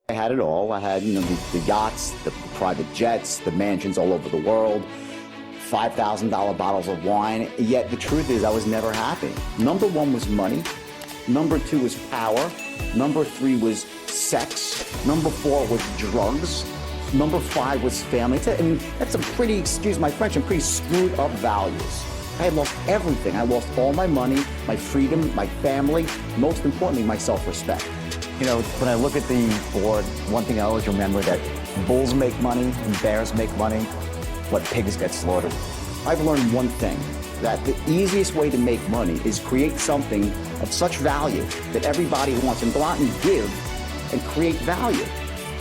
I had it all. I had, the yachts, the private jets, the mansions all over the world, $5,000 bottles of wine. Yet the truth is I was never happy. Number one was money. Number two was power. Number three was sex. Number four was drugs. Number five was family. That's some pretty, excuse my French, some pretty screwed up values. I had lost everything. I lost all my money, my freedom, my family, most importantly, my self-respect. When I look at the board, one thing I always remember that bulls make money and bears make money, but pigs get slaughtered. I've learned one thing, that the easiest way to make money is create something of such value that everybody wants, and go out and give and create value.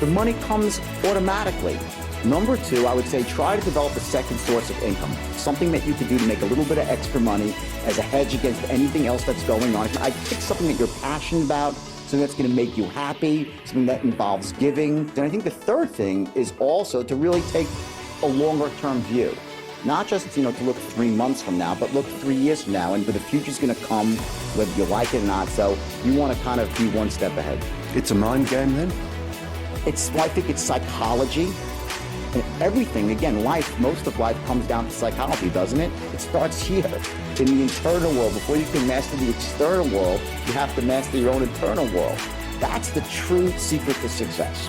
The money comes automatically. Number two, I would say try to develop a second source of income, something that you could do to make a little bit of extra money as a hedge against anything else that's going on. I pick something that you're passionate about, something that's going to make you happy, something that involves giving. And I think the third thing is also to really take a longer term view. Not just, to look 3 months from now, but look 3 years from now, and the future's going to come whether you like it or not. So you want to kind of be one step ahead. It's a mind game then? I think it's psychology. And everything, again, most of life comes down to psychology, doesn't it? It starts here, in the internal world. Before you can master the external world, you have to master your own internal world. That's the true secret to success.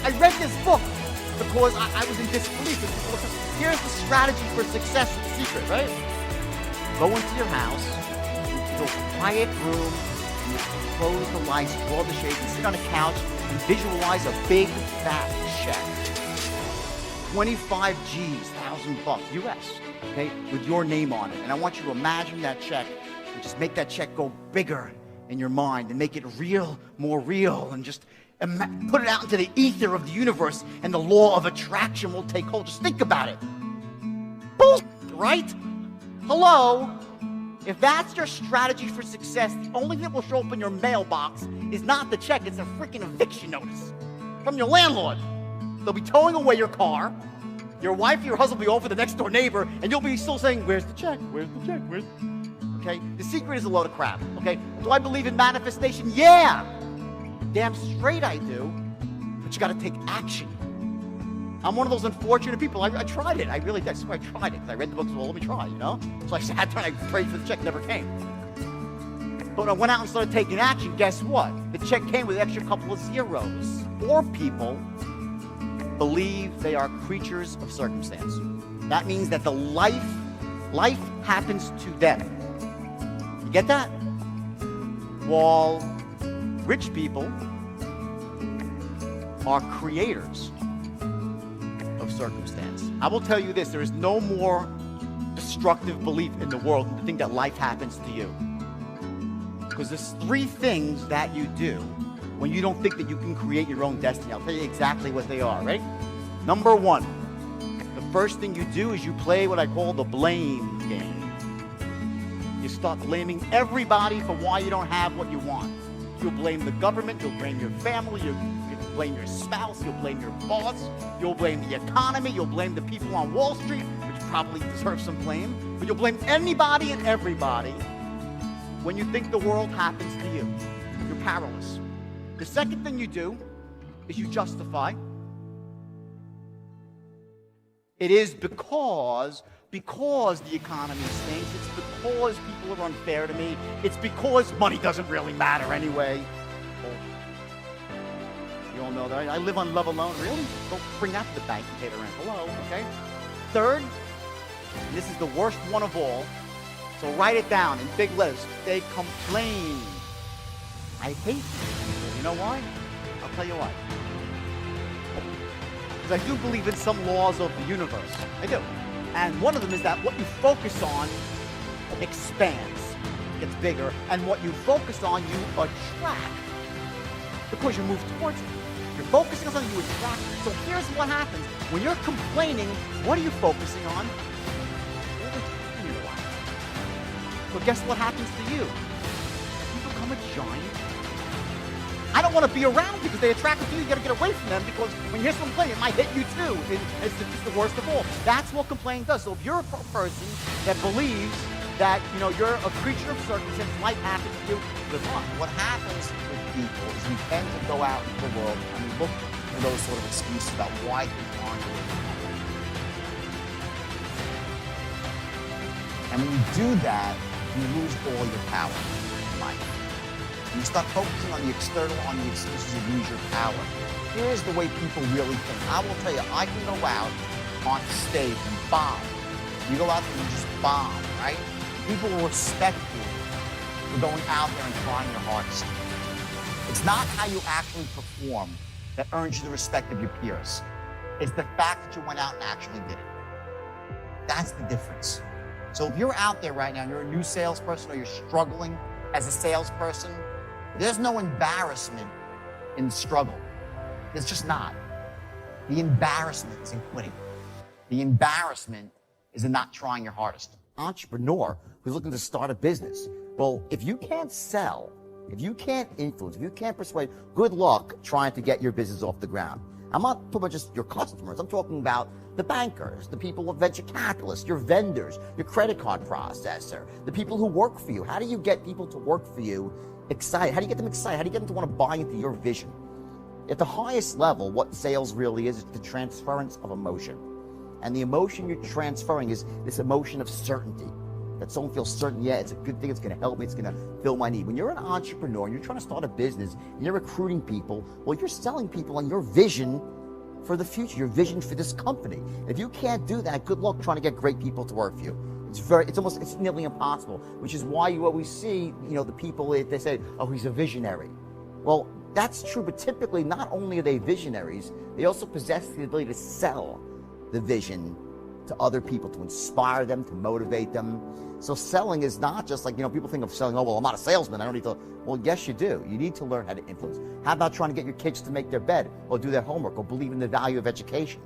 I read this book because I was in disbelief. Here's the strategy for success, the secret, right? Go into your house, into a quiet room, and you close the lights, draw the shades, and sit on a couch and visualize a big, fat check. 25 G's, $1,000 US, okay, with your name on it. And I want you to imagine that check and just make that check go bigger in your mind and make it real, more real, and just put it out into the ether of the universe, and the law of attraction will take hold. Just think about it. Bullshit, right? Hello? If that's your strategy for success, the only thing that will show up in your mailbox is not the check, it's a freaking eviction notice from your landlord. They'll be towing away your car. Your wife, your husband will be over the next door neighbor, and you'll be still saying, where's the check? Where's the check? Okay? The secret is a load of crap, okay? Do I believe in manifestation? Yeah! Damn straight I do, but you got to take action. I'm one of those unfortunate people. I tried it. I really did. I swear I tried it because I read the books. Well, let me try, So I sat there and I prayed for the check. Never came. But when I went out and started taking action, guess what? The check came with an extra couple of zeros. More people believe they are creatures of circumstance. That means that the life happens to them. You get that? While rich people are creators of circumstance. I will tell you this, there is no more destructive belief in the world than to think that life happens to you. Because there's 3 things that you do when you don't think that you can create your own destiny. I'll tell you exactly what they are, right? Number 1, the first thing you do is you play what I call the blame game. You start blaming everybody for why you don't have what you want. You'll blame the government, you'll blame your family, you'll blame your spouse, you'll blame your boss, you'll blame the economy, you'll blame the people on Wall Street, which probably deserve some blame, but you'll blame anybody and everybody when you think the world happens to you. You're powerless. The second thing you do is you justify. It is because the economy stinks. It's because people are unfair to me. It's because money doesn't really matter anyway. Oh, you all know that. I live on love alone. Really? Don't bring that to the bank and pay the rent. Hello, okay? Third, and this is the worst one of all, so write it down in big letters. They complain. I hate you. You know why? I'll tell you why. Because I do believe in some laws of the universe. I do. And one of them is that what you focus on expands, gets bigger, and what you focus on, you attract because you move towards it. You're focusing on something, you attract. So here's what happens. When you're complaining, what are you focusing on? You're in your life. So guess what happens to you? You become a giant. I don't want to be around you because they attract you. You got to get away from them because when you hear someone complaining, it might hit you too. It's the worst of all. That's what complaining does. So if you're a person that believes that, you're a creature of circumstance, life happens to you, good luck. What happens with people is we tend to go out into the world and we look for those sort of excuses about why things aren't the way they are. And when you do that, you lose all your power in life. When you start focusing on the external, on the excuses, you lose your power. Here's the way people really think. I will tell you, I can go out on stage and bomb. You go out there and you just bomb, right? People will respect you for going out there and trying your hardest. It's not how you actually perform that earns you the respect of your peers. It's the fact that you went out and actually did it. That's the difference. So if you're out there right now and you're a new salesperson or you're struggling as a salesperson, there's no embarrassment in the struggle. There's just not. The embarrassment is in quitting. The embarrassment is in not trying your hardest. Entrepreneur who's looking to start a business. Well, if you can't sell, if you can't influence, if you can't persuade, good luck trying to get your business off the ground. I'm not talking about just your customers. I'm talking about the bankers, the people with venture capitalists, your vendors, your credit card processor, the people who work for you. How do you get people to work for you excited? How do you get them excited? How do you get them to want to buy into your vision? At the highest level, what sales really is the transference of emotion. And the emotion you're transferring is this emotion of certainty. That someone feels certain, yeah, it's a good thing, it's going to help me, it's going to fill my need. When you're an entrepreneur and you're trying to start a business and you're recruiting people, well, you're selling people on your vision for the future, your vision for this company. If you can't do that, good luck trying to get great people to work for you. It's nearly impossible, which is why you always see, the people, they say, oh, he's a visionary. Well, that's true, but typically not only are they visionaries, they also possess the ability to sell the vision to other people, to inspire them, to motivate them. So selling is not just like, people think of selling, oh, well, I'm not a salesman, I don't need to. Well, yes, you do. You need to learn how to influence. How about trying to get your kids to make their bed or do their homework or believe in the value of education?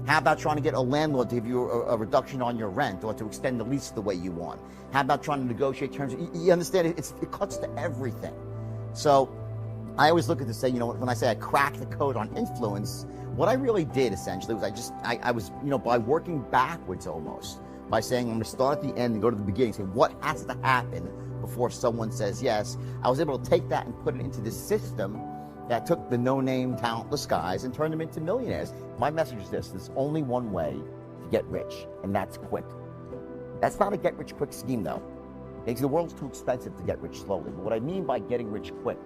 How about trying to get a landlord to give you a reduction on your rent or to extend the lease the way you want? How about trying to negotiate terms? You understand, it cuts to everything. So I always look at this, say, when I say I cracked the code on influence, what I really did essentially was I was, by working backwards almost, by saying I'm going to start at the end and go to the beginning, say what has to happen before someone says yes. I was able to take that and put it into this system that took the no-name, talentless guys and turned them into millionaires. My message is this: there's only one way to get rich, and that's quick. That's not a get-rich-quick scheme, though. Because the world's too expensive to get rich slowly. But what I mean by getting rich quick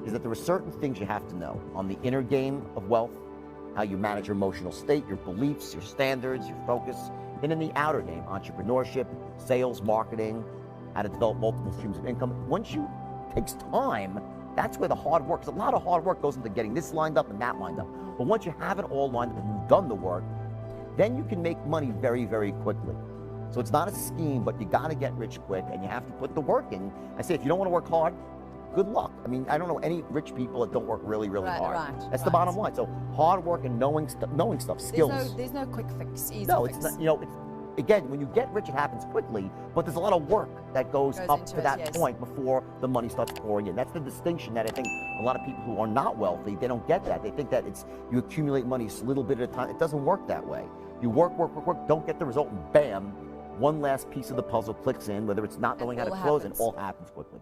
is that there are certain things you have to know on the inner game of wealth, how you manage your emotional state, your beliefs, your standards, your focus. Then in the outer game, entrepreneurship, sales, marketing, how to develop multiple streams of income. Once you takes time, that's where the hard work, because a lot of hard work goes into getting this lined up and that lined up. But once you have it all lined up and you've done the work, then you can make money very, very quickly. So it's not a scheme, but you got to get rich quick and you have to put the work in. I say, if you don't want to work hard, good luck. I mean, I don't know any rich people that don't work really, really hard. That's the bottom line. So hard work and knowing stuff, skills. There's no quick fix, easy no, fix. it's not, again, when you get rich, it happens quickly, but there's a lot of work that goes up to that point before the money starts pouring in. That's the distinction that I think a lot of people who are not wealthy, they don't get that. They think that you accumulate money a little bit at a time. It doesn't work that way. You work, don't get the result, and bam, one last piece of the puzzle clicks in, whether it's not knowing how to close, and all happens quickly.